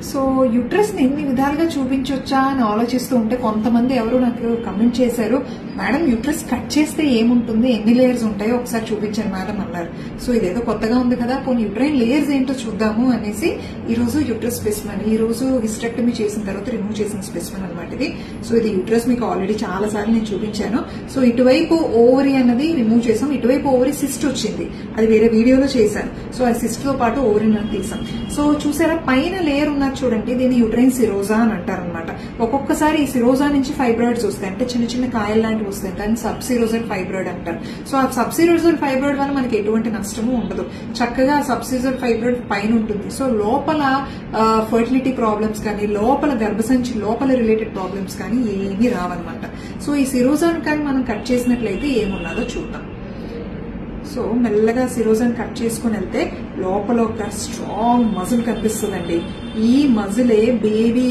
So uterus ని ఎన్ని విధాలుగా చూపించొచ్చా అని ఆలోచిస్తూ ఉంటే కొంతమంది ఎవరు నాకు కమెంట్ చేశారు, మేడం యూట్రస్ కట్ చేస్తే ఏముంటుంది, ఎన్ని లేయర్స్ ఉంటాయో ఒకసారి చూపించాను మేడం అన్నారు. సో ఇదేదో కొత్తగా ఉంది కదా, పోనీ యూట్రైన్ లేయర్స్ ఏంటో చూద్దాము అనేసి ఈ రోజు యూట్రస్ స్పెసిమెన్, ఈ రోజు హిస్టెక్టమీ చేసిన తర్వాత రిమూవ్ చేసిన స్పెసిమెన్ అనమాట ఇది. సో ఇది యూట్రస్ మీకు ఆల్రెడీ చాలా సార్లు నేను చూపించాను. సో ఇటువైపు ఓవరీ అన్నది రిమూవ్ చేసాం, ఇటువైపు ఓవరీ సిస్ట్ వచ్చింది, అది వేరే వీడియోలో చేశాను. సో ఆ సిస్ట్ తో పాటు ఓవరీని తీసాం. సో చూసారా పైన లేయర్ ఉన్నది చూడండి, దీన్ని యూట్రైన్ సిరోజా అని అంటారనమాట. ఒక్కొక్కసారి ఈ సిరోజా నుంచి ఫైబ్రాయిడ్స్ వస్తాయి, అంటే చిన్న చిన్న కాయలు లాంటివి వస్తాయి, దాన్ని సబ్ సిరోజల్ ఫైబ్రాయిడ్ అంటారు. సో ఆ సబ్ సిరోజల్ ఫైబ్రాయిడ్ వల్ల మనకి ఎటువంటి నష్టము ఉండదు, చక్కగా సబ్ సిరోజల్ ఫైబ్రాయిడ్ పైన ఉంటుంది. సో లోపల ఫర్టిలిటీ ప్రాబ్లమ్స్ కానీ, లోపల గర్భసంచి లోపల రిలేటెడ్ ప్రాబ్లమ్స్ కానీ ఏమీ రావన్నమాట. సో ఈ సిరోజాను కానీ మనం కట్ చేసినట్లయితే ఏమున్నదో చూద్దాం. సో మెల్లగా సిరోజాన్ని కట్ చేసుకుని వెళ్తే లోపల ఒక స్ట్రాంగ్ మజిల్ కనిపిస్తుందండి. ఈ మజిలే బేబీ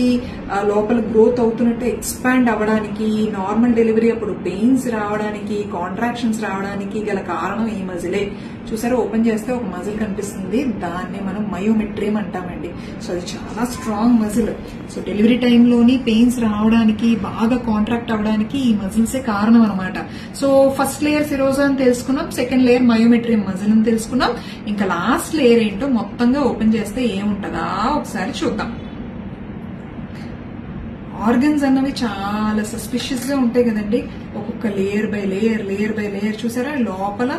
లోపల గ్రోత్ అవుతున్నట్టు ఎక్స్పాండ్ అవ్వడానికి, నార్మల్ డెలివరీ అప్పుడు పెయిన్స్ రావడానికి, కాంట్రాక్షన్స్ రావడానికి గల కారణం ఈ మజిలే. చూసారా ఓపెన్ చేస్తే ఒక మజిల్ కనిపిస్తుంది, దాన్ని మనం మయోమెట్రియం అంటామండి. సో అది చాలా స్ట్రాంగ్ మజిల్. సో డెలివరీ టైంలోని పెయిన్స్ రావడానికి, బాగా కాంట్రాక్ట్ అవ్వడానికి ఈ మజిల్సే కారణం అనమాట. సో ఫస్ట్ లేయర్ సిరోజా అని తెలుసుకున్నాం, సెకండ్ లేయర్ మయోమెట్రియం మజిల్ అని తెలుసుకున్నాం. ఇంకా లాస్ట్ లేయర్ ఏంటో మొత్తంగా ఓపెన్ చేస్తే ఏముంటదా ఒకసారి చూద్దాం. ఆర్గన్స్ అన్నవి చాలా సస్పిషియస్ గా ఉంటాయి కదండి, ఒక్కొక్క layer by layer, layer by layer. చూసారా లోపల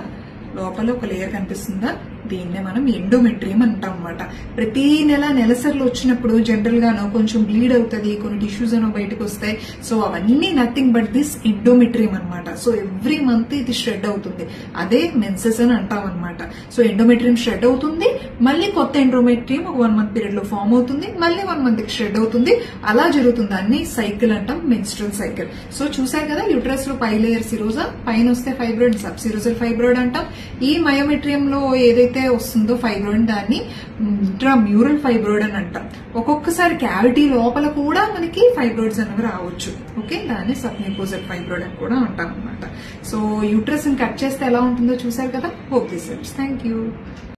ఒక లేయర్ కనిపిస్తుందా, దీన్నే మనం ఎండోమెట్రియం అంటాం అన్నమాట. ప్రతి నెలసర్లు వచ్చినప్పుడు జనరల్ గానో కొంచెం బ్లీడ్ అవుతుంది, కొన్ని టిష్యూస్ అనో బయటకు వస్తాయి. సో అవన్నీ నథింగ్ బట్ దిస్ ఎండోమెట్రియం అనమాట. సో ఎవ్రీ మంత్ ఇది షెడ్ అవుతుంది, అదే మెన్సెస్ అని అంటాం అనమాట. సో ఎండోమెట్రియం షెడ్ అవుతుంది, మళ్ళీ కొత్త ఎండోమెట్రియం ఒక 1 month పీరియడ్ లో ఫామ్ అవుతుంది, మళ్ళీ 1 month కి షెడ్ అవుతుంది, అలా జరుగుతుంది. అన్ని సైకిల్ అంటాం, మెన్స్ట్రల్ సైకిల్. సో చూసారు కదా యూట్రస్ లో పై లేయర్ సిరోజా, పైన వస్తే ఫైబ్రాయిడ్, సబ్ సిరోజల్ ఫైబ్రాయిడ్ అంటాం. ఈ మయోమెట్రియం లో ఏదైతే వస్తుందో ఫైబ్రాయిడ్, దాన్ని ఇంట్రామ్యూరల్ ఫైబ్రాయిడ్ అని అంటాం. ఒక్కొక్కసారి క్యావిటీ లోపల కూడా మనకి ఫైబ్రాయిడ్స్ అనేవి రావచ్చు. ఓకే, దాన్ని సబ్మ్యూకోజల్ ఫైబ్రాయిడ్ అని కూడా అంటాం అనమాట. సో యూట్రస్ కట్ చేస్తే ఎలా ఉంటుందో చూసారు కదా. Hope this helps. Thank you.